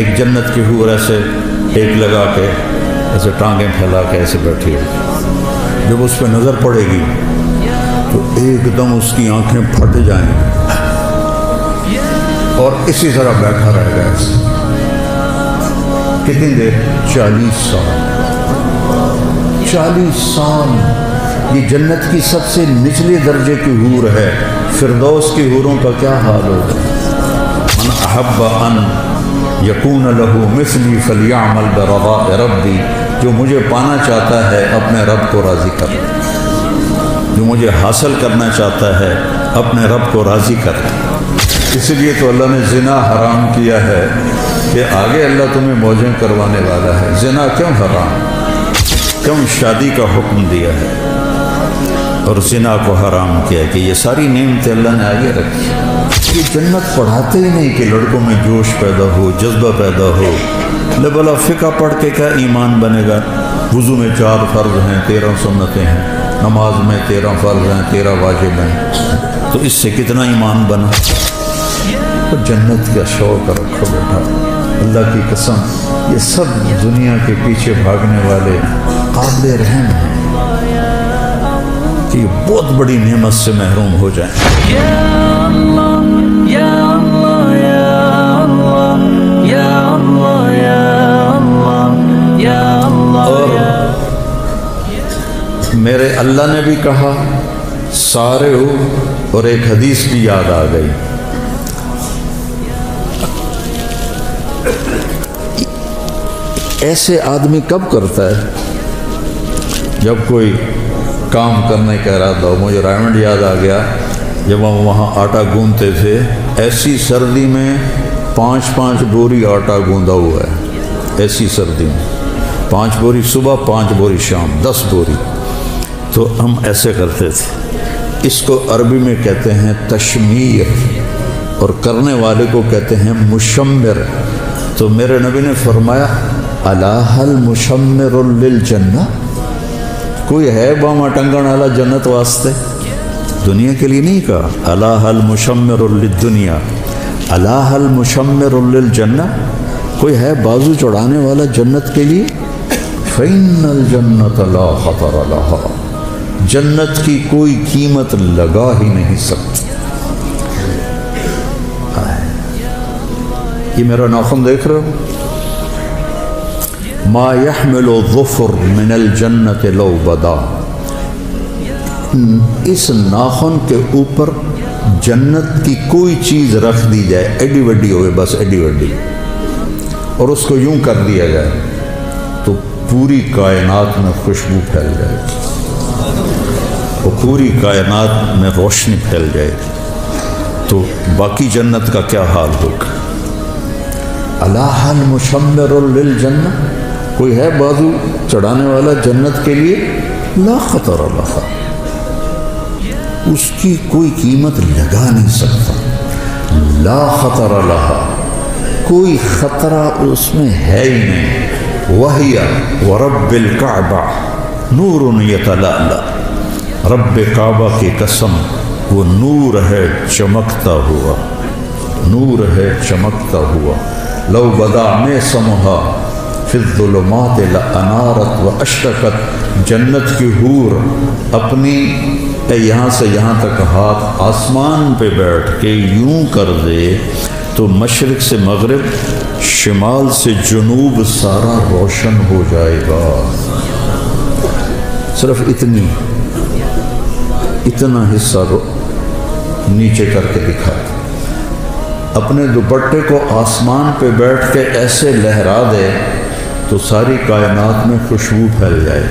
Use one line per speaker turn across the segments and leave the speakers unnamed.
ایک جنت کی حور ایسے ایک لگا کے ایسے ٹانگیں پھیلا کے ایسے بیٹھی ہوئی، جب اس پہ نظر پڑے گی تو ایک دم اس کی آنکھیں پھٹ جائیں اور اسی طرح بیٹھا رہے گا ایسے کتنی دیر؟ 40 سال 40 سال یہ جنت کی سب سے نچلے درجے کی حور ہے۔ فردوس کی حوروں کا کیا حال ہوگا؟ من احب ان یکون لہ مثلی فلیعمل برضاء ربی، جو مجھے پانا چاہتا ہے اپنے رب کو راضی کر، جو مجھے حاصل کرنا چاہتا ہے اپنے رب کو راضی کر۔ اس لیے تو اللہ نے زنا حرام کیا ہے کہ آگے اللہ تمہیں موجیں کروانے والا ہے۔ زنا کیوں حرام؟ کیوں شادی کا حکم دیا ہے اور زنا کو حرام کیا کہ یہ ساری نعمتیں اللہ نے آگے رکھی۔ یہ جنت پڑھاتے ہی نہیں کہ لڑکوں میں جوش پیدا ہو، جذبہ پیدا ہو۔ بلا فقہ پڑھ کے کیا ایمان بنے گا؟ وضو میں 4 فرض ہیں، 13 سنتیں ہیں، نماز میں 13 فرض ہیں، 13 واجب ہیں، تو اس سے کتنا ایمان بنا؟ تو جنت کا شوق رکھو بیٹا، اللہ کی قسم یہ سب دنیا کے پیچھے بھاگنے والے قابل رحم ہیں کہ یہ بہت بڑی نعمت سے محروم ہو جائیں۔ اور میرے اللہ نے بھی کہا سارے ہو، اور ایک حدیث بھی یاد آ گئی، ایسے آدمی کب کرتا ہے جب کوئی کام کرنے کا ارادہ ہو۔ مجھے رائمنڈ یاد آ گیا، جب ہم وہاں آٹا گوندتے تھے، ایسی سردی میں 5 بوری آٹا گوندا ہوا ہے، ایسی سردی میں 5 بوری صبح، 5 بوری شام، 10 بوری۔ تو ہم ایسے کرتے تھے۔ اس کو عربی میں کہتے ہیں تشمیر، اور کرنے والے کو کہتے ہیں مشمر۔ تو میرے نبی نے فرمایا الا هل مشمر للجنہ، کوئی ہے باما ٹنگن والا جنت واسطے؟ دنیا کے لیے نہیں کہا، الا هل مشمر للدنیا، الا هل مشمر للجنہ، کوئی ہے بازو چڑھانے والا جنت کے لیے؟ فإن الجنة لا خطر لها، جنت کی کوئی قیمت لگا ہی نہیں سکتی۔ یہ میرا ناخن دیکھ رہے ہو؟ ما يحمل الظفر من الجنت لو بدا، اس ناخن کے اوپر جنت کی کوئی چیز رکھ دی جائے، ایڈی وڈی ہوئے، بس ایڈی وڈی، اور اس کو یوں کر دیا جائے تو پوری کائنات میں خوشبو پھیل جائے گی، اور پوری کائنات میں روشنی پھیل جائے گی۔ تو باقی جنت کا کیا حال ہوگا؟ الا هل مشمر للجنہ، کوئی ہے بازو چڑھانے والا جنت کے لیے؟ لا خطر لها، اس کی کوئی قیمت لگا نہیں سکتا۔ لا خطر لها، کوئی خطرہ اس میں ہے ہی نہیں۔ وَهِيَ وَرَبِّ الْكَعْبَةِ نُورٌ يَتَلَأْلَأُ، رب کعبہ کی قسم وہ نور ہے چمکتا ہوا، نور ہے چمکتا ہوا۔ لو بدا میں سمہا فی الظلمات لانارت و اشرقت، جنت کی حور اپنی یہاں سے یہاں تک ہاتھ آسمان پہ بیٹھ کے یوں کر دے تو مشرق سے مغرب، شمال سے جنوب سارا روشن ہو جائے گا۔ صرف اتنا حصہ نیچے کر کے دکھا، اپنے دوپٹے کو آسمان پہ بیٹھ کے ایسے لہرا دے تو ساری کائنات میں خوشبو پھیل جائے،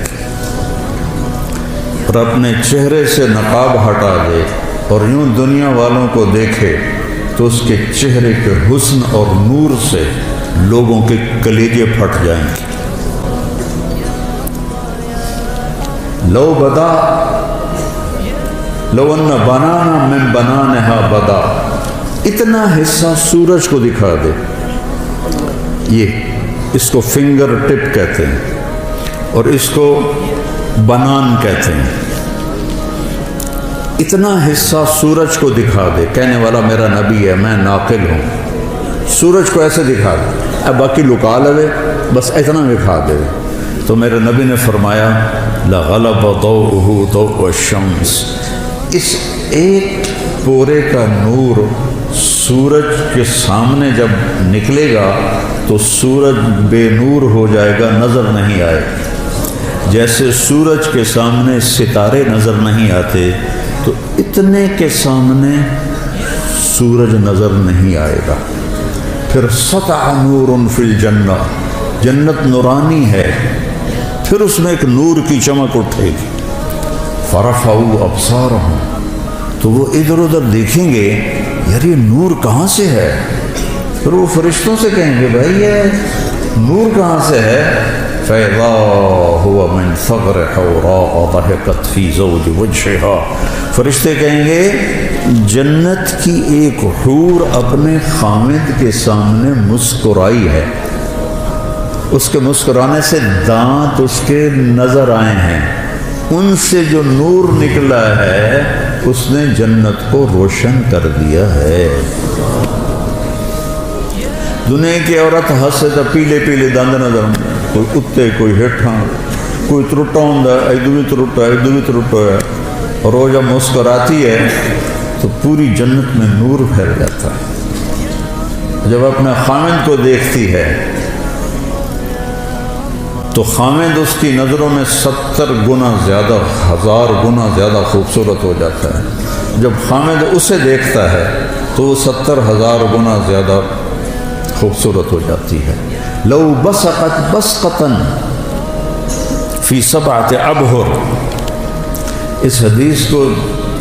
اور اپنے چہرے سے نقاب ہٹا دے اور یوں دنیا والوں کو دیکھے تو اس کے چہرے کے حسن اور نور سے لوگوں کے کلیجے پھٹ جائیں گے۔ لو بدا لو ان بنانا من بنانہا بدا، اتنا حصہ سورج کو دکھا دے، یہ اس کو فنگر ٹپ کہتے ہیں اور اس کو بنان کہتے ہیں۔ اتنا حصہ سورج کو دکھا دے، کہنے والا میرا نبی ہے، میں ناقل ہوں، سورج کو ایسے دکھا دے اب باقی لکا لے بس اتنا دکھا دے. تو میرے نبی نے فرمایا لغلب ضوءہ ضوء الشمس، اس ایک پورے کا نور سورج کے سامنے جب نکلے گا تو سورج بے نور ہو جائے گا، نظر نہیں آئے. جیسے سورج کے سامنے ستارے نظر نہیں آتے تو اتنے کے سامنے سورج نظر نہیں آئے گا. پھر سطع نور فی الجنہ، جنت نورانی ہے، پھر اس میں ایک نور کی چمک اٹھے گی. فرفعوا ابصارہم، تو وہ ادھر ادھر دیکھیں گے یار یہ نور کہاں سے ہے. پھر وہ فرشتوں سے کہیں گے بھائی یہ نور کہاں سے ہے. فَإِذَا هُوَ مِنْ ثَغْرِ حَوْرَاءَ ضَحِكَتْ فِي زَوْجِ وَجْهِهَا، فرشتے کہیں گے جنت کی ایک حور اپنے خامد کے سامنے مسکرائی ہے، اس کے مسکرانے سے دانت اس کے نظر آئے ہیں، ان سے جو نور نکلا ہے اس نے جنت کو روشن کر دیا ہے. دنیا کی عورت ہنسے تو پیلے پیلے دند نظر، کوئی اتنے کوئی ہیٹھاں، کوئی ترٹا ہوں ادو بھی ترٹا ادو بھی ترٹا ہے، اور وہ جب مسکراتی ہے تو پوری جنت میں نور پھیل جاتا ہے. جب اپنے خامد کو دیکھتی ہے تو خامد اس کی نظروں میں 70 گنا زیادہ، 1000 گنا زیادہ خوبصورت ہو جاتا ہے. جب خامد اسے دیکھتا ہے تو وہ 70,000 گنا زیادہ خوبصورت ہو جاتی ہے. لو بسقت بسقتن فی 7 ابحر، اس حدیث کو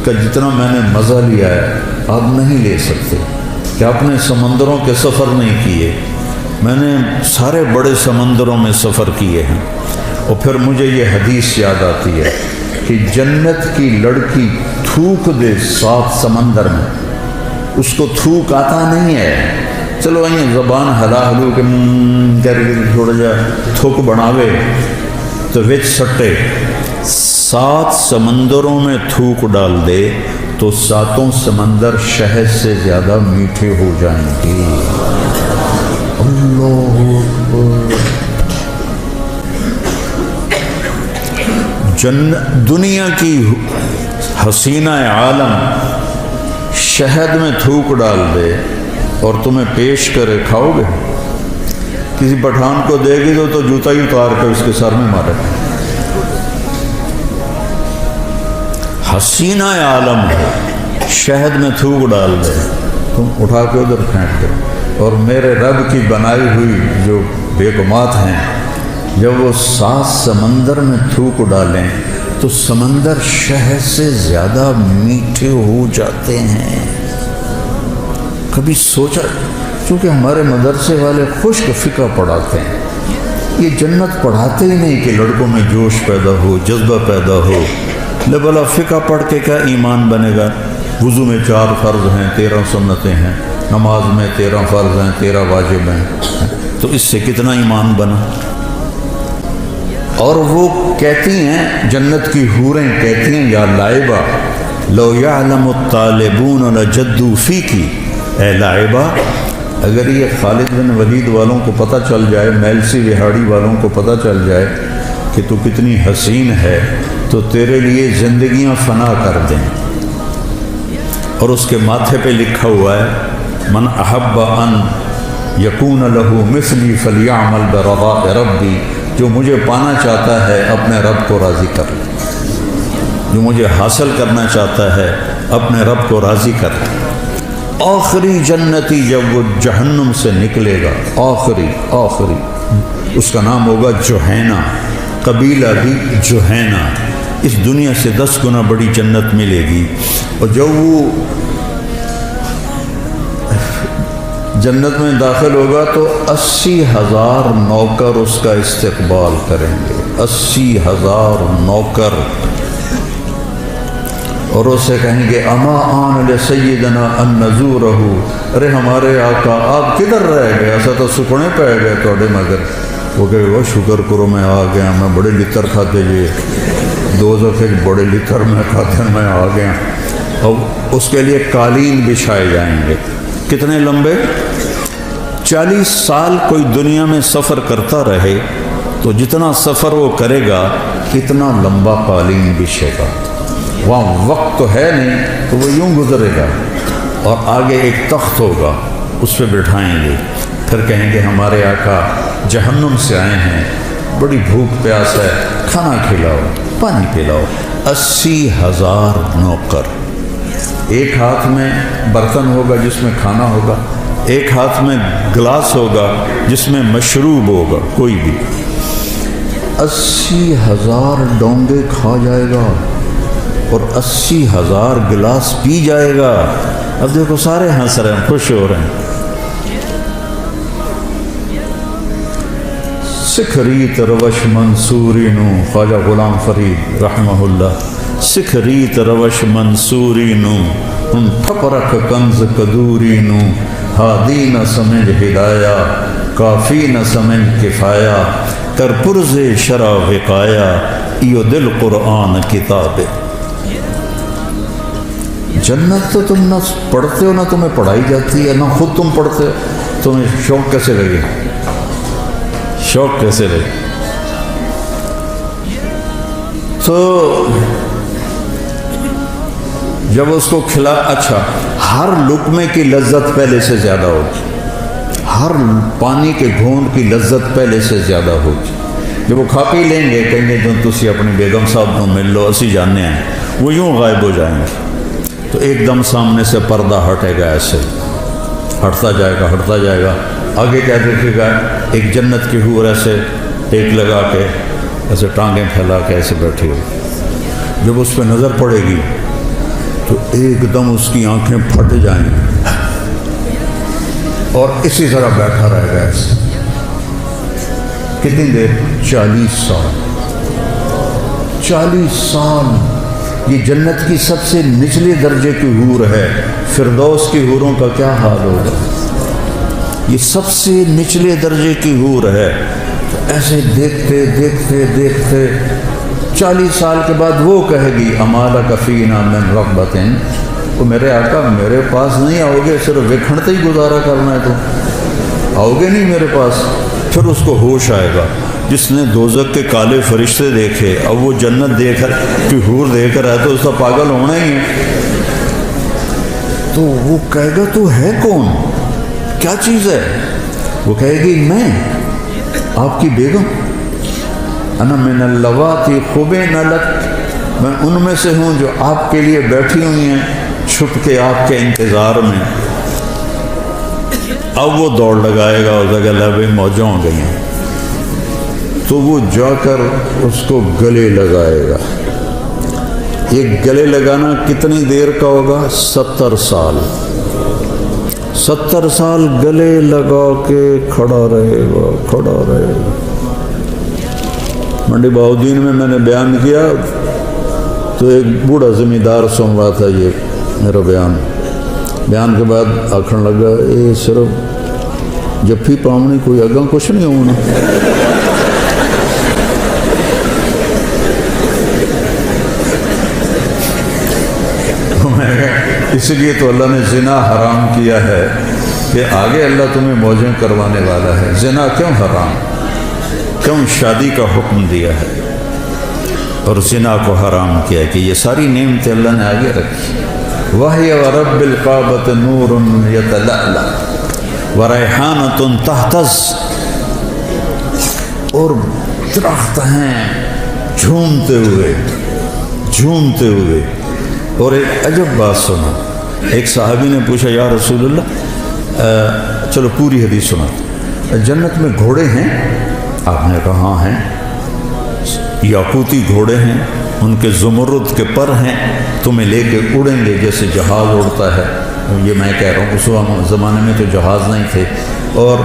کا جتنا میں نے مزہ لیا ہے آپ نہیں لے سکتے کہ آپ نے سمندروں کے سفر نہیں کیے. میں نے سارے بڑے سمندروں میں سفر کیے ہیں، اور پھر مجھے یہ حدیث یاد آتی ہے کہ جنت کی لڑکی تھوک دے 7 سمندر میں، اس کو تھوک آتا نہیں ہے، چلو یہ زبان ہلا ہلو کے کر کے تھوڑا جا تھوک بناوے تو وچ سٹے. 7 سمندروں میں تھوک ڈال دے تو 7 سمندر شہد سے زیادہ میٹھے ہو جائیں گے. اللہ اکبر. دنیا کی حسینہ عالم شہد میں تھوک ڈال دے اور تمہیں پیش کرے، کھاؤ گے؟ کسی پٹھان کو دے گی تو جوتا ہی اتار کر اس کے سر میں مارے. حسینہ عالم ہے، شہد میں تھوک ڈال دے، تم اٹھا کے ادھر پھینک دو. اور میرے رب کی بنائی ہوئی جو بیگمات ہیں جب وہ 7 سمندر میں تھوک ڈالیں تو سمندر شہد سے زیادہ میٹھے ہو جاتے ہیں. کبھی سوچا؟ چونکہ ہمارے مدرسے والے خشک فقہ پڑھاتے ہیں، یہ جنت پڑھاتے ہی نہیں کہ لڑکوں میں جوش پیدا ہو، جذبہ پیدا ہو. بلا فقہ پڑھ کے کیا ایمان بنے گا؟ وضو میں 4 فرض ہیں، 13 سنتیں ہیں، نماز میں 13 فرض ہیں، 13 واجب ہیں، تو اس سے کتنا ایمان بنا. اور وہ کہتی ہیں، جنت کی حوریں کہتی ہیں یا لائبہ لو یعلم الطالبون لجدوا فیکی، اے لائبہ اگر یہ خالد بن ولید والوں کو پتہ چل جائے، میلسی وہاڑی والوں کو پتہ چل جائے کہ تو کتنی حسین ہے تو تیرے لیے زندگیاں فنا کر دیں. اور اس کے ماتھے پہ لکھا ہوا ہے من احب ان یکون لہ مثلی فلیعمل برضاء ربی، جو مجھے پانا چاہتا ہے اپنے رب کو راضی کر لے، جو مجھے حاصل کرنا چاہتا ہے اپنے رب کو راضی کر لے. آخری جنتی جب وہ جہنم سے نکلے گا، آخری اس کا نام ہوگا جوہینہ، قبیلہ بھی جوہینہ، اس دنیا سے 10 گنا بڑی جنت ملے گی. اور جب وہ جنت میں داخل ہوگا تو 80,000 نوکر اس کا استقبال کریں گے، 80,000 نوکر، اور اسے کہیں گے اما آن لسیدنا ان نزورہ، ارے ہمارے آقا آپ کدھر رہ گئے، ایسا تو سکھنے پہ گئے توڑے مگر. وہ کہے وہ شکر کرو میں آ گیا، میں بڑے لتر کھاتے جی 2 دفعے بڑے لتر میں کھاتے میں آ گیا. اور اس کے لیے قالین بچھائے جائیں گے، کتنے لمبے؟ 40 سال کوئی دنیا میں سفر کرتا رہے تو جتنا سفر وہ کرے گا اتنا لمبا قالین بچھے گا. وہاں وقت تو ہے نہیں تو وہ یوں گزرے گا، اور آگے ایک تخت ہوگا، اس پہ بٹھائیں گے، پھر کہیں گے ہمارے آقا جہنم سے آئے ہیں، بڑی بھوک پیاس ہے، کھانا کھلاؤ، پانی پلاؤ. 80,000 نوکر، ایک ہاتھ میں برتن ہوگا جس میں کھانا ہوگا، ایک ہاتھ میں گلاس ہوگا جس میں مشروب ہوگا کوئی بھی. 80,000 ڈونگے کھا جائے گا اور 80,000 گلاس پی جائے گا. اب دیکھو سارے ہنس رہے ہیں، خوش ہو رہے ہیں. سکھ ریت روش منصوری نو، خواجہ غلام فرید رحمہ اللہ. سکھ ریت روش منصوری نو، ان پھپرک کنز قدوری نو. ہادی نہ سمجھ ہدایا، کافی نہ سمجھ کفایا. کر پرز شرع وقایا، ایو دل قرآن کتاب. جنت تو تم نہ پڑھتے ہو، نہ تمہیں پڑھائی جاتی ہے، نہ خود تم پڑھتے ہو. تمہیں شوق کیسے لگے؟ شوق کیسے لگے؟ تو جب اس کو کھلا، اچھا ہر لقمے کی لذت پہلے سے زیادہ ہوگی، ہر پانی کے گھونٹ کی لذت پہلے سے زیادہ ہوگی. جب وہ کھا پی لیں گے کہیں گے جو تسی اپنی بیگم صاحب کو مل لو، اسی جاننے ہیں، وہ یوں غائب ہو جائیں گے. تو ایک دم سامنے سے پردہ ہٹے گا، ایسے ہٹتا جائے گا ہٹتا جائے گا. آگے کیا دیکھے گا؟ ایک جنت کی حور ایسے ٹیک لگا کے، ایسے ٹانگیں پھیلا کے ایسے بیٹھی ہو. جب اس پہ نظر پڑے گی تو ایک دم اس کی آنکھیں پھٹ جائیں گی اور اسی طرح بیٹھا رہے گا ایسے. کتنی دیر؟ 40 سال. 40 سال. یہ جنت کی سب سے نچلے درجے کی حور ہے. فردوس کی حوروں کا کیا حال ہوگا؟ یہ سب سے نچلے درجے کی حور ہے. ایسے دیکھتے دیکھتے دیکھتے 40 سال کے بعد وہ کہے گی امالک فینا من رغبتن، وہ میرے آقا میرے پاس نہیں آؤ گے، صرف وکھڑتے ہی گزارا کرنا ہے، تو آؤ گے نہیں میرے پاس. پھر اس کو ہوش آئے گا. جس نے دوزخ کے کالے فرشتے دیکھے، اب وہ جنت دیکھ کہ حور دیکھ رہا ہے تو اس کا پاگل ہونا ہی ہے. تو وہ کہے گا تو ہے کون، کیا چیز ہے؟ وہ کہے گی میں آپ کی بیگم، انا من اللواتی خبین لک، میں ان میں سے ہوں جو آپ کے لیے بیٹھی ہوئی ہیں چھپ کے آپ کے انتظار میں. اب وہ دوڑ لگائے گا، اس جگہ لبیں موجوں ہو گئی ہیں، تو وہ جا کر اس کو گلے لگائے گا. یہ گلے لگانا کتنی دیر کا ہوگا؟ 70 سال. 70 سال گلے لگا کے کھڑا رہے گا، کھڑا رہے گا. منڈی بہاؤدین میں نے بیان کیا تو ایک بوڑھا زمیندار سن رہا تھا یہ میرا بیان کے بعد آکھن لگا یہ صرف جفی پامنی کوئی اگاں کچھ نہیں ہونا. اس لیے تو اللہ نے زنا حرام کیا ہے کہ آگے اللہ تمہیں موجیں کروانے والا ہے. زنا کیوں حرام، کیوں شادی کا حکم دیا ہے اور زنا کو حرام کیا کہ یہ ساری نعمتیں اللہ نے آگے رکھی. وَهِيَ وَرَبِّ الْقَعْبَةِ نُورٌ يَتَلَأْلَأُ وَرَيْحَانَةٌ تَهْتَزُّ، اور درخت ہیں جھومتے ہوئے. اور ایک عجب بات سنا، ایک صحابی نے پوچھا یا رسول اللہ، چلو پوری حدیث سنا، جنت میں گھوڑے ہیں؟ آپ نے کہا ہاں ہیں. یاقوتی گھوڑے ہیں، ان کے زمرد کے پر ہیں، تمہیں لے کے اڑیں گے جیسے جہاز اڑتا ہے. یہ میں کہہ رہا ہوں اس زمانے میں تو جہاز نہیں تھے. اور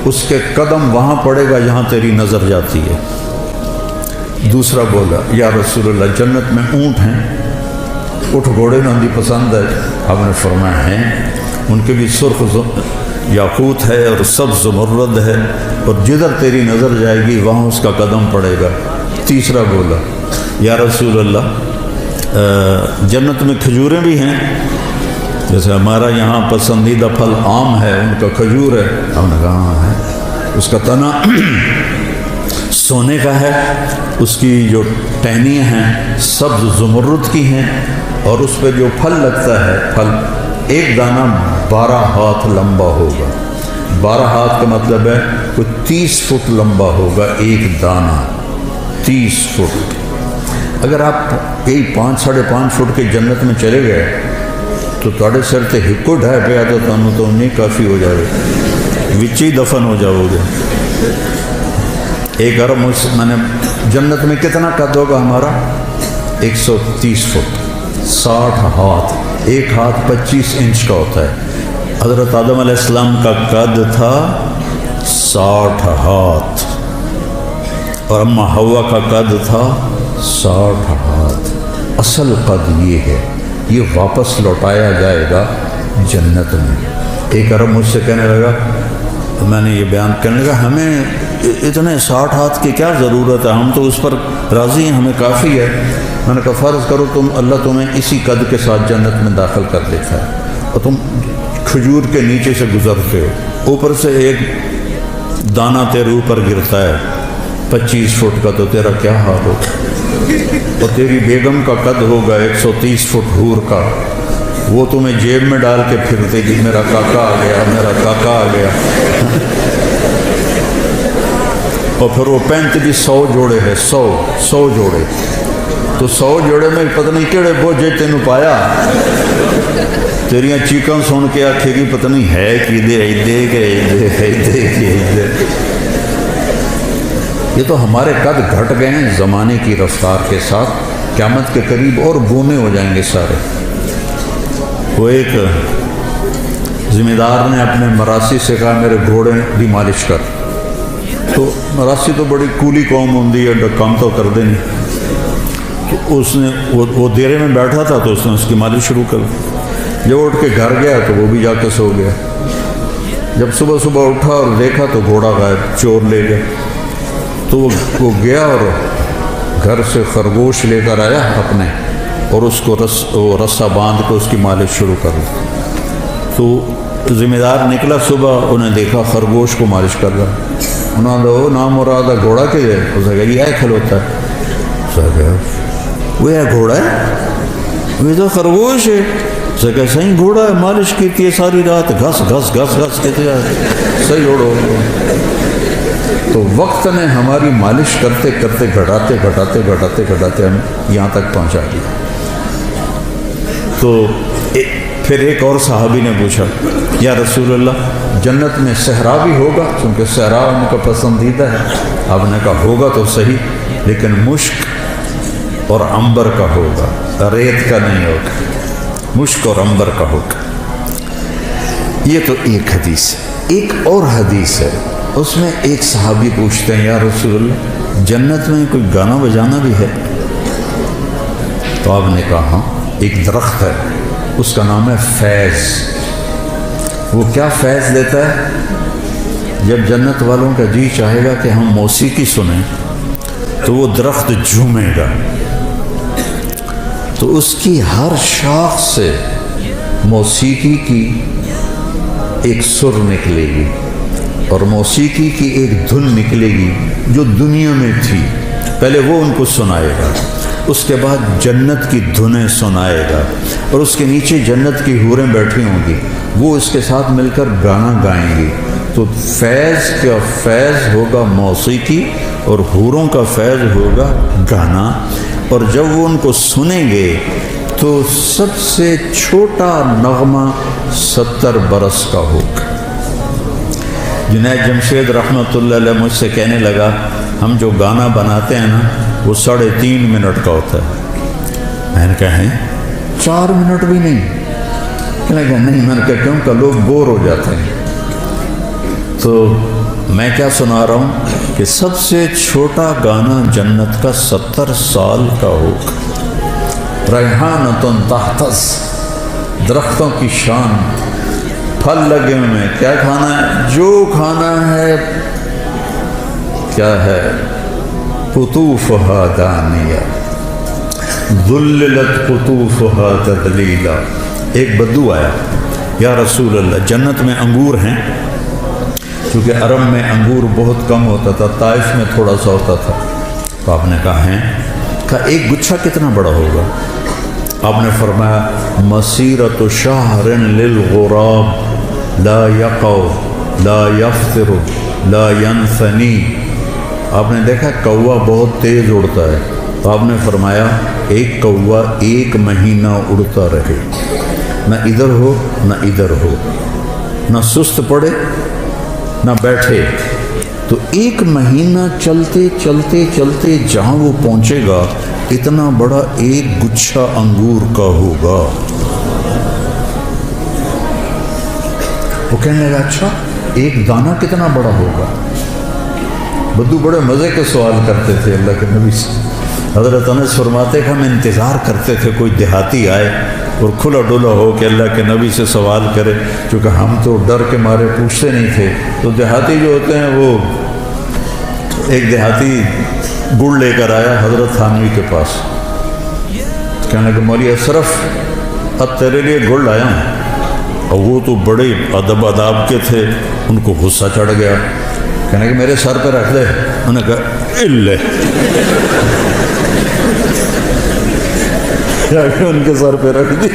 اس کے قدم وہاں پڑے گا جہاں تیری نظر جاتی ہے. دوسرا بولا یا رسول اللہ جنت میں اونٹ ہیں؟ اٹھ گھوڑے میں ہمیں پسند ہے. آپ نے فرمایا ہیں، ان کے بھی سرخ یاقوت ہے اور سبز زمرد ہے، اور جدھر تیری نظر جائے گی وہاں اس کا قدم پڑے گا. تیسرا بولا یا رسول اللہ جنت میں کھجوریں بھی ہیں؟ جیسے ہمارا یہاں پسندیدہ پھل آم ہے، ان کا کھجور ہے، ہم نے کہا ہاں ہے، اس کا تنا سونے کا ہے، اس کی جو ٹہنیاں ہیں سبز زمرد کی ہیں، اور اس پہ جو پھل لگتا ہے، پھل ایک دانہ 12 ہاتھ لمبا ہوگا۔ 12 ہاتھ کا مطلب ہے کوئی 30 فٹ لمبا ہوگا ایک دانہ، 30 فٹ۔ اگر آپ یہی 5 ساڑھے 5 فٹ کے جنت میں چلے گئے تو تھوڑے سر تے ہکو ڈھائے پہ آتا تو نہیں کافی ہو جائے، وچی دفن ہو جاؤ گے۔ ایک ارب میں نے جنت میں کتنا قد ہوگا ہمارا؟ 130 فٹ، 60 ہاتھ، ایک ہاتھ 25 انچ کا ہوتا ہے۔ حضرت آدم علیہ السلام کا قد تھا 60 ہاتھ، اور اما حوا کا قد تھا 60 ہاتھ۔ اصل قد یہ ہے، یہ واپس لوٹایا جائے گا جنت میں۔ ایک عرب مجھ سے کہنے لگا، میں نے یہ بیان کرنے لگا، ہمیں اتنے 60 ہاتھ کی کیا ضرورت ہے، ہم تو اس پر راضی ہیں، ہمیں کافی ہے۔ میں نے کہا فرض کرو اللہ تمہیں اسی قد کے ساتھ جنت میں داخل کر دیتا ہے، اور تم کھجور کے نیچے سے گزرتے ہو، اوپر سے ایک دانہ تیرے اوپر گرتا ہے 25 فٹ کا، تو تیرا کیا حال ہوگا؟ اور تیری بیگم کا قد ہوگا 130 فٹ حور کا، وہ تمہیں جیب میں ڈال کے پھرتے گی، میرا کاکا آ گیا، میرا کاکا آ گیا۔ اور پھر وہ 3500 جوڑے ہے، 100 جوڑے، تو 100 جوڑے میں پتہ نہیں کہڑے بوجھے تینوں پایا، تیریاں چیکاں سن کے آکھے گی پتہ نہیں ہے کی دے یہ تو ہمارے قد گھٹ گئے ہیں زمانے کی رفتار کے ساتھ، قیامت کے قریب اور گونے ہو جائیں گے سارے۔ وہ ایک ذمہ دار نے اپنے مراسی سے کہا میرے گھوڑے دی مالش کر، تو مراسی تو بڑی کولی قوم ہوندی ہے، کام تو کر دے نہیں، تو اس نے وہ دیرے میں بیٹھا تھا تو اس نے اس کی مالش شروع کر دی۔ جب اٹھ کے گھر گیا تو وہ بھی جا کے سو گیا۔ جب صبح اٹھا اور دیکھا تو گھوڑا غائب، چور لے گیا۔ تو وہ گیا اور گھر سے خرگوش لے کر آیا اپنے، اور اس کو رسہ باندھ کے اس کی مالش شروع کر دی۔ تو ذمہ دار نکلا صبح، انہیں دیکھا خرگوش کو مالش کر رہا، انہوں نے وہ نام مراد گھوڑا کے دے، اس نے کہا یہ کھلوتا ہے، وہ ہے گھوڑا ہے، یہ تو خرگوش ہے، اسے کہا صحیح گھوڑا ہے، مالش کی ہے ساری رات، گھس گھس گھس گھس کہتے ہیں صحیح اڑو۔ تو وقت نے ہماری مالش کرتے کرتے گھٹاتے ہم یہاں تک پہنچا دیا۔ تو پھر ایک اور صحابی نے پوچھا یا رسول اللہ جنت میں صحرا بھی ہوگا، کیونکہ صحرا ان کا پسندیدہ ہے۔ آپ نے کہا ہوگا تو صحیح، لیکن مشک اور عنبر کا ہوگا، ریت کا نہیں ہوگا، مشک اور عنبر کا ہوگا۔ یہ تو ایک حدیث ہے۔ ایک اور حدیث ہے، اس میں ایک صحابی پوچھتے ہیں یا رسول اللہ جنت میں کوئی گانا بجانا بھی ہے؟ تو آپ نے کہا ہاں، ایک درخت ہے، اس کا نام ہے فیض۔ وہ کیا فیض دیتا ہے؟ جب جنت والوں کا جی چاہے گا کہ ہم موسیقی سنیں تو وہ درخت جھومے گا، تو اس کی ہر شاخ سے موسیقی کی ایک سر نکلے گی، اور موسیقی کی ایک دھن نکلے گی جو دنیا میں تھی، پہلے وہ ان کو سنائے گا، اس کے بعد جنت کی دھنیں سنائے گا، اور اس کے نیچے جنت کی حوریں بیٹھی ہوں گی، وہ اس کے ساتھ مل کر گانا گائیں گی۔ تو فیض کا فیض ہوگا موسیقی، اور حوروں کا فیض ہوگا گانا، اور جب وہ ان کو سنیں گے تو سب سے چھوٹا نغمہ 70 برس کا ہوگا۔ جنید جمشید رحمۃ اللہ علیہ مجھ سے کہنے لگا ہم جو گانا بناتے ہیں نا وہ 3.5 منٹ کا ہوتا ہے۔ میں نے کہا ہے 4 منٹ بھی نہیں؟ کہنے لگا نہیں۔ میں نے کہا کیوں؟ کہ لوگ بور ہو جاتے ہیں۔ تو میں کیا سنا رہا ہوں کہ سب سے چھوٹا گانا جنت کا 70 سال کا ہوگا۔ ریحانۃ تحتز، درختوں کی شان، پھل لگے ہوئے، کیا کھانا ہے؟ جو کھانا ہے کیا ہے؟ قطوفها دانیہ ذللت قطوفها تذلیلا، ایک بدو آیا، یا رسول اللہ جنت میں انگور ہیں؟ کیونکہ عرب میں انگور بہت کم ہوتا تھا، طائف میں تھوڑا سا ہوتا تھا. تو آپ نے کہا ہیں. کہا ایک گچھا کتنا بڑا ہوگا؟ آپ نے فرمایا مسیرۃ شہر للغراب لا یقع لا یفطر لا ینثنی. آپ نے دیکھا کوا بہت تیز اڑتا ہے، تو آپ نے فرمایا ایک کوا ایک مہینہ اڑتا رہے، نہ ادھر ہو نہ ادھر ہو، نہ سست پڑے نہ بیٹھے، تو ایک مہینہ چلتے چلتے چلتے جہاں وہ پہنچے گا اتنا بڑا ایک گچھا انگور کا ہوگا. وہ کہنے لگا اچھا ایک دانہ کتنا بڑا ہوگا؟ بدو بڑے مزے کے سوال کرتے تھے اللہ کے نبی سے. حضرت انس فرماتے کہ ہم انتظار کرتے تھے کوئی دیہاتی آئے اور کھلا ڈولا ہو کہ اللہ کے نبی سے سوال کرے، چونکہ ہم تو ڈر کے مارے پوچھتے نہیں تھے. تو دیہاتی جو ہوتے ہیں وہ، ایک دیہاتی گڑ لے کر آیا حضرت تھانوی کے پاس، کہنے کہ مولوی اشرف اب تیرے لیے گڑ لایا ہوں. اور وہ تو بڑے ادب آداب کے تھے، ان کو غصہ چڑھ گیا. کہنے کہ میرے سر پہ رکھ دے. انہوں نے کہا لے، ان کے سر پہ رکھ دی.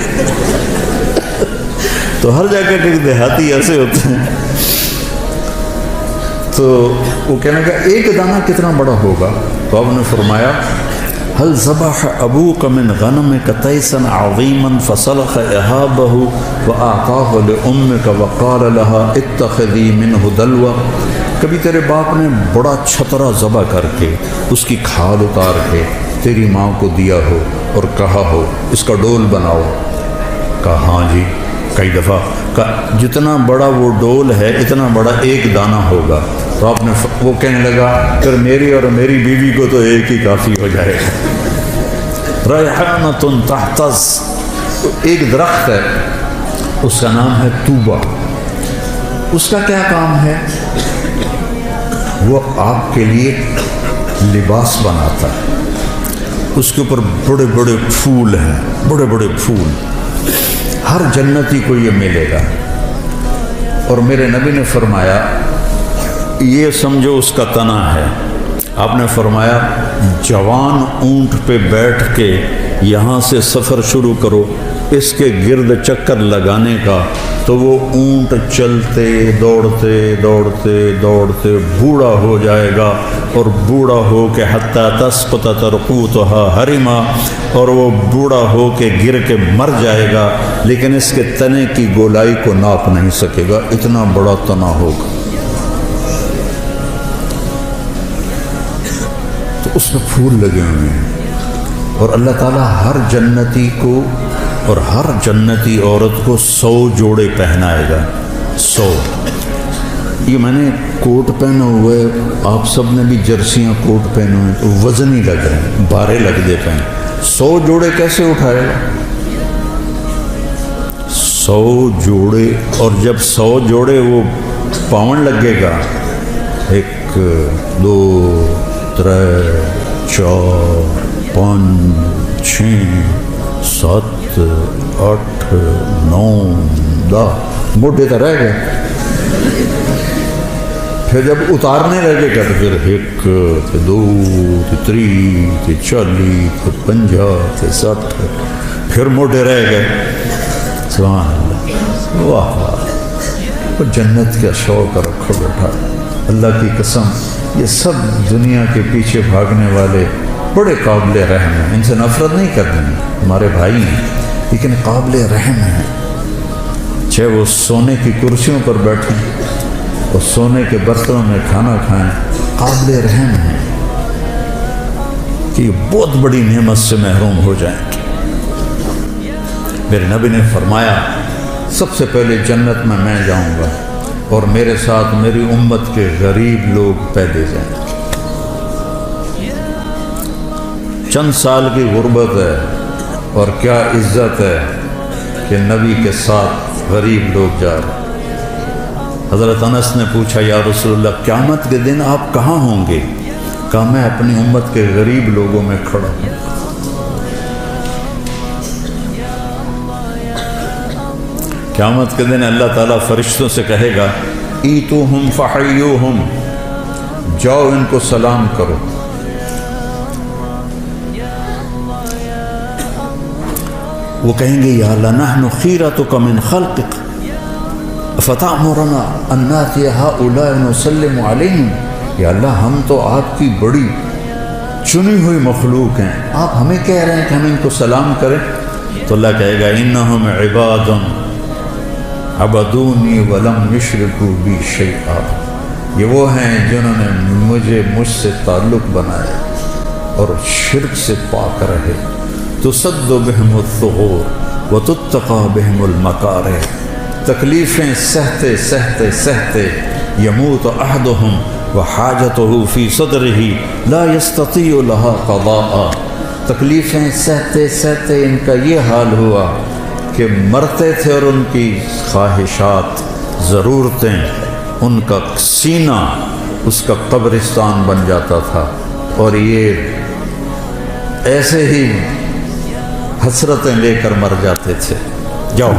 تو ہر جگہ کے دیہاتی ایسے ہوتے ہیں. تو وہ کہنے کا ایک دانہ کتنا بڑا ہوگا؟ تو آپ نے فرمایا هل ذبح ابوك من غنمك تيسا عظيما فسلخ اهابه واعطاه لامك وقال لها اتخذي منه دلوا. کبھی تیرے باپ نے بڑا چھترا ذبح کر کے اس کی کھال اتار کے تیری ماں کو دیا ہو اور کہا ہو اس کا ڈول بناؤ؟ کہا ہاں جی کئی دفعہ. کہا جتنا بڑا وہ ڈول ہے اتنا بڑا ایک دانہ ہوگا. تو آپ نے وہ کہنے لگا پھر میری اور میری بیوی کو تو ایک ہی کافی ہو جائے گا. ریحانۃ تحتز، ایک درخت ہے اس کا نام ہے توبہ. اس کا کیا کام ہے؟ وہ آپ کے لیے لباس بناتا ہے. اس کے اوپر بڑے بڑے پھول ہیں، بڑے بڑے پھول. ہر جنتی کو یہ ملے گا. اور میرے نبی نے فرمایا یہ سمجھو اس کا تنا ہے. آپ نے فرمایا جوان اونٹ پہ بیٹھ کے یہاں سے سفر شروع کرو اس کے گرد چکر لگانے کا، تو وہ اونٹ چلتے دوڑتے دوڑتے دوڑتے بوڑھا ہو جائے گا، اور بوڑھا ہو کے حتیٰ تسقط ترقوتها حرما، اور وہ بوڑھا ہو کے گر کے مر جائے گا، لیکن اس کے تنے کی گولائی کو ناپ نہیں سکے گا، اتنا بڑا تنا ہوگا. تو اس میں پھول لگے ہوئے ہیں. اور اللہ تعالیٰ ہر جنتی کو اور ہر جنتی عورت کو 100 جوڑے پہنائے گا. 100. یہ میں نے کوٹ پہنا ہوا ہے، آپ سب نے بھی جرسیاں کوٹ پہنے ہوئے تو وزن ہی لگ رہے ہیں، بارے لگ دے پہن. 100 جوڑے کیسے اٹھائے گا؟ 100 جوڑے. اور جب 100 جوڑے وہ پاون لگے گا، 1 2 3 4 5 6 7 8 9 10 موٹے تو رہ گئے. پھر جب اتارنے لگے گا تو پھر 1 2 3 40 50 60 پھر موٹے رہ گئے. سبحان اللہ، واہ واہ. جنت کا شوق رکھو بیٹا، اللہ کی قسم یہ سب دنیا کے پیچھے بھاگنے والے بڑے قابل رحم ہیں. ان سے نفرت نہیں کرنی، ہمارے بھائی ہیں لیکن قابل رحم ہیں. چاہے وہ سونے کی کرسیوں پر بیٹھیں اور سونے کے برتنوں میں کھانا کھائیں، قابل رحم ہیں کہ یہ بہت بڑی نعمت سے محروم ہو جائیں. میرے نبی نے فرمایا سب سے پہلے جنت میں جاؤں گا اور میرے ساتھ میری امت کے غریب لوگ پہلے جائیں گے. چند سال کی غربت ہے اور کیا عزت ہے کہ نبی کے ساتھ غریب لوگ جا رہے. حضرت انس نے پوچھا یا رسول اللہ قیامت کے دن آپ کہاں ہوں گے؟ کہا میں اپنی امت کے غریب لوگوں میں کھڑا ہوں. قیامت کے دن اللہ تعالیٰ فرشتوں سے کہے گا ایتوہم فحیوہم، جاؤ ان کو سلام کرو۔ وہ کہیں گے یا اللہ نحن خیرتک من خلقک فتأمرنا ان نأتی ہؤلاء ونسلم علیہم، یا اللہ ہم تو آپ کی بڑی چنی ہوئی مخلوق ہیں، آپ ہمیں کہہ رہے ہیں کہ ہم ان کو سلام کریں؟ تو اللہ کہے گا انہم عباد عبدونی ولم یشرکوا بی شیئا، یہ وہ ہیں جنہوں نے مجھ سے تعلق بنایا اور شرک سے پاک رہے۔ تصد بہم الثغور وتتقى بہم المکارہ، تکلیفیں سہتے سہتے سہتے یموت احدہم وحاجتہ فی صدرہ لا یستطیع لها قضاء، تکلیفیں سہتے سہتے ان کا یہ حال ہوا کہ مرتے تھے اور ان کی خواہشات ضرورتیں، ان کا سینہ اس کا قبرستان بن جاتا تھا، اور یہ ایسے ہی حسرتیں لے کر مر جاتے تھے۔ جاؤ،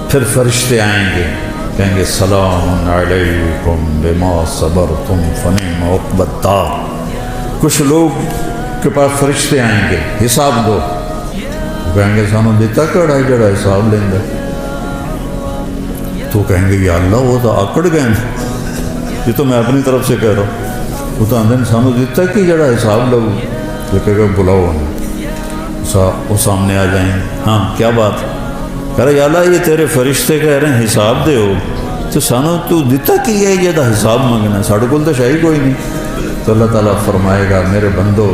پھر فرشتے آئیں گے، کہیں گے سلام علیکم بما صبرتم فنعم عقبی الدار۔ کچھ لوگ کے پاس فرشتے آئیں گے، حساب دو، کہیں گے سانو دیتا کڑا جڑا حساب لیں گے، تو کہیں گے یا اللہ وہ تو آکڑ گئے ہیں، یہ تو میں اپنی طرف سے کہہ رہا ہوں، وہ تو اندر سانو دیتا کہ جڑا حساب لو، یہ کہے گا بلاؤ انہیں، وہ سامنے آ جائیں گے، ہاں کیا بات، کہہ رہا یا اللہ یہ تیرے فرشتے کہہ رہے ہیں حساب دے ہو، تو سانو تو دیتا کہ یہ جدا حساب مانگنا، ساڑھے کول تو شاہی کوئی نہیں۔ تو اللہ تعالیٰ فرمائے گا میرے بندو،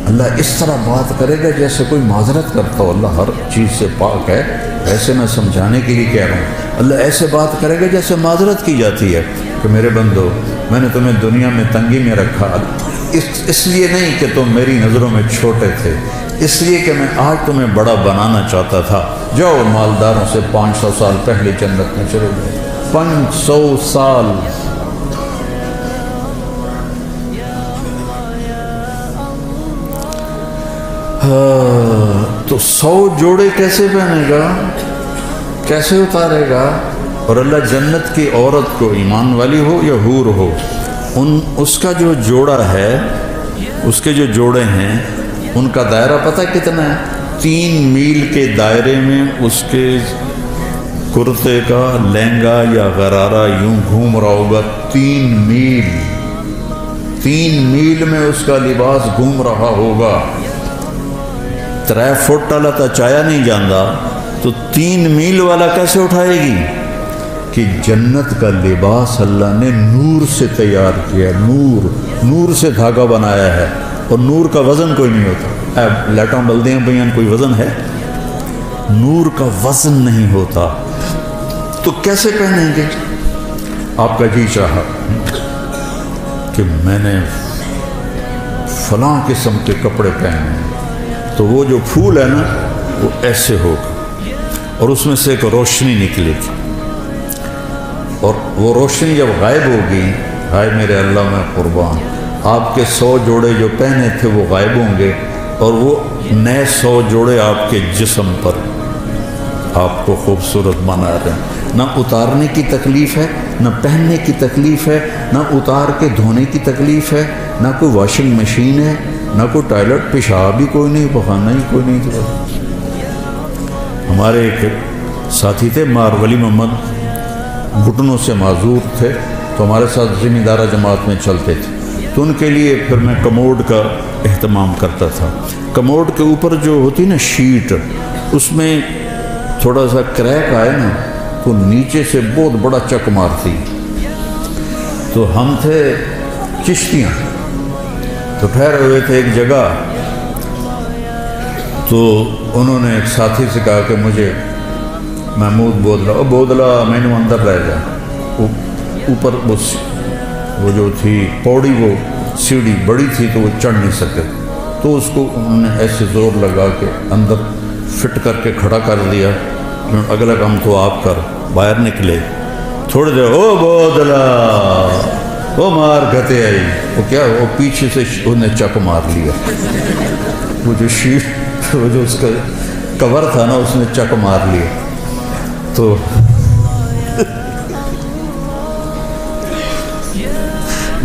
اللہ اس طرح بات کرے گا جیسے کوئی معذرت کرتا ہو، اللہ ہر چیز سے پاک ہے، ایسے میں سمجھانے کے لیے کہہ رہا ہوں، اللہ ایسے بات کرے گا جیسے معذرت کی جاتی ہے کہ میرے بندو میں نے تمہیں دنیا میں تنگی میں رکھا، اس لیے نہیں کہ تم میری نظروں میں چھوٹے تھے، اس لیے کہ میں آج تمہیں بڑا بنانا چاہتا تھا، جاؤ مالداروں سے 500 سال پہلے جنت میں چلے گئے، 500 سال۔ تو 100 جوڑے کیسے پہنے گا، کیسے اتارے گا؟ اور اللہ جنت کی عورت کو، ایمان والی ہو یا حور ہو، اس کا جو جوڑا ہے، اس کے جو جوڑے ہیں ان کا دائرہ پتہ کتنا ہے؟ 3 میل کے دائرے میں اس کے کرتے کا لہنگا یا غرارہ یوں گھوم رہا ہوگا، 3 میل میں اس کا لباس گھوم رہا ہوگا۔ 3 فٹ والا تو چایا نہیں جاندہ، تو 3 میل والا کیسے اٹھائے گی؟ کہ جنت کا لباس اللہ نے نور سے تیار کیا، نور سے دھاگا بنایا ہے، اور نور کا وزن کوئی نہیں ہوتا۔ لائٹاں بلدی ہیں بھائیان، کوئی وزن ہے؟ نور کا وزن نہیں ہوتا، تو کیسے پہنیں گے؟ آپ کا جی چاہا کہ میں نے فلاں قسم کے کپڑے پہنے، تو وہ جو پھول ہے نا وہ ایسے ہوگا، اور اس میں سے ایک روشنی نکلے گی، اور وہ روشنی جب غائب ہوگی، ہائے میرے اللہ میں قربان، آپ کے 100 جوڑے جو پہنے تھے وہ غائب ہوں گے، اور وہ نئے 100 جوڑے آپ کے جسم پر آپ کو خوبصورت بنا رہے ہیں۔ نہ اتارنے کی تکلیف ہے، نہ پہننے کی تکلیف ہے، نہ اتار کے دھونے کی تکلیف ہے، نہ کوئی واشنگ مشین ہے، نہ کوئی ٹوائلٹ، پیشاب بھی کوئی نہیں، بخانہ ہی کوئی نہیں تھا۔ ہمارے ایک ساتھی تھے مار ولی محمد، گھٹنوں سے معذور تھے، تو ہمارے ساتھ ذمہ دارہ جماعت میں چلتے تھے، تو ان کے لیے پھر میں کموڈ کا اہتمام کرتا تھا۔ کموڈ کے اوپر جو ہوتی نا شیٹ، اس میں تھوڑا سا کریک آئے نا تو نیچے سے بہت بڑا چک مارتی۔ تو ہم تھے چشتیاں، تو ٹھہرے ہوئے تھے ایک جگہ، تو انہوں نے ایک ساتھی سے کہا کہ مجھے محمود بودلا میں نے اندر رہ جا، اوپر وہ جو تھی پوڑی، وہ سیڑھی بڑی تھی تو وہ چڑھ نہیں سکے، تو اس کو انہوں نے ایسے زور لگا کے اندر فٹ کر کے کھڑا کر دیا، اگلا کام تو آپ کر، باہر نکلے، تھوڑے دیر او بودلا وہ مار گھتے آئی، وہ کیا، وہ پیچھے سے انہیں چک مار لیا، وہ جو شیٹ، وہ جو اس کا کور تھا نا اس نے چک مار لیا. تو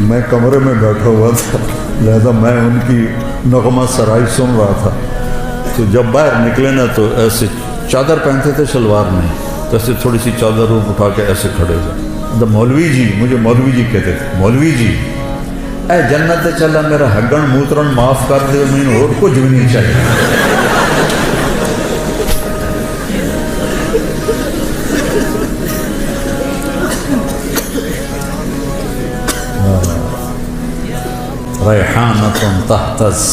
میں کمرے میں بیٹھا ہوا تھا، لہذا میں ان کی نغمہ سرائی سن رہا تھا. تو جب باہر نکلے نا تو ایسے چادر پہنتے تھے شلوار میں، تو ایسے تھوڑی سی چادر اٹھا کے ایسے کھڑے تھے. مولوی جی، مجھے مولوی جی کہتے تھے، مولوی جی اے جنت چلا میرا ہگن موترن معاف کر دے، مجھے اور کچھ بھی نہیں چاہیے. ریحانۃ تہتز،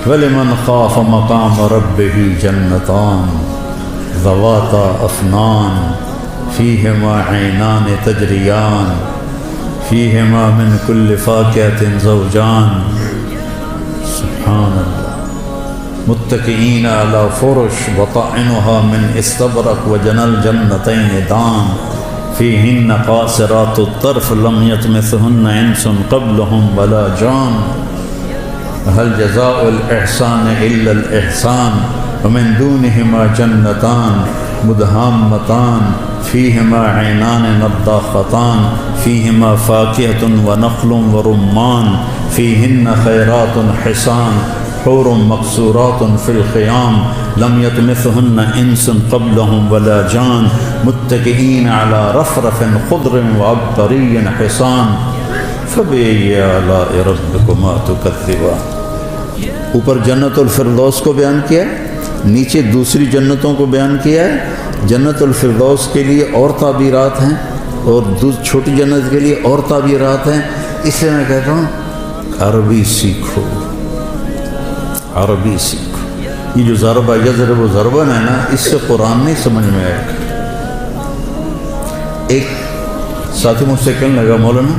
ولمن خاف مقام ربہ جنتان ذواتا افنان فیہما عینان تجریان فیہما من کل فاکہۃ زوجان. سبحان اللہ. متکئین علی فرش بطائنها من استبرق وجنى الجنتین دان فیہن قاصرات الطرف لم یطمثہن انس قبلہم ولا جان. هل جزاء الإحسان إلا الإحسان ومن دونهما جنتان مدهامتان فيهما عينان نضاختان فيهما فاكهة ونخل ورمان فيهن خيرات حسان حور مقصورات في الخيام لم يطمثهن انس قبلهم ولا جان متكئين على رفرف خضر وعبقري حسان فبأي آلاء ربكما تكذبان. اوپر جنت الفردوس کو بیان کیا ہے، نیچے دوسری جنتوں کو بیان کیا ہے. جنت الفردوس کے لیے اور تعبیرات ہیں اور چھوٹی جنت کے لیے اور تعبیرات ہیں. اس لیے میں کہتا ہوں عربی سیکھو، عربی سیکھو. یہ جو ضربہ یضرب و ضربن ہے نا، اس سے قرآن نہیں سمجھ میں آئے گا. ایک ساتھی مجھ سے کہنے لگا مولانا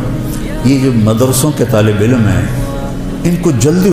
یہ جو مدرسوں کے طالب علم ہیں ان کو جلدی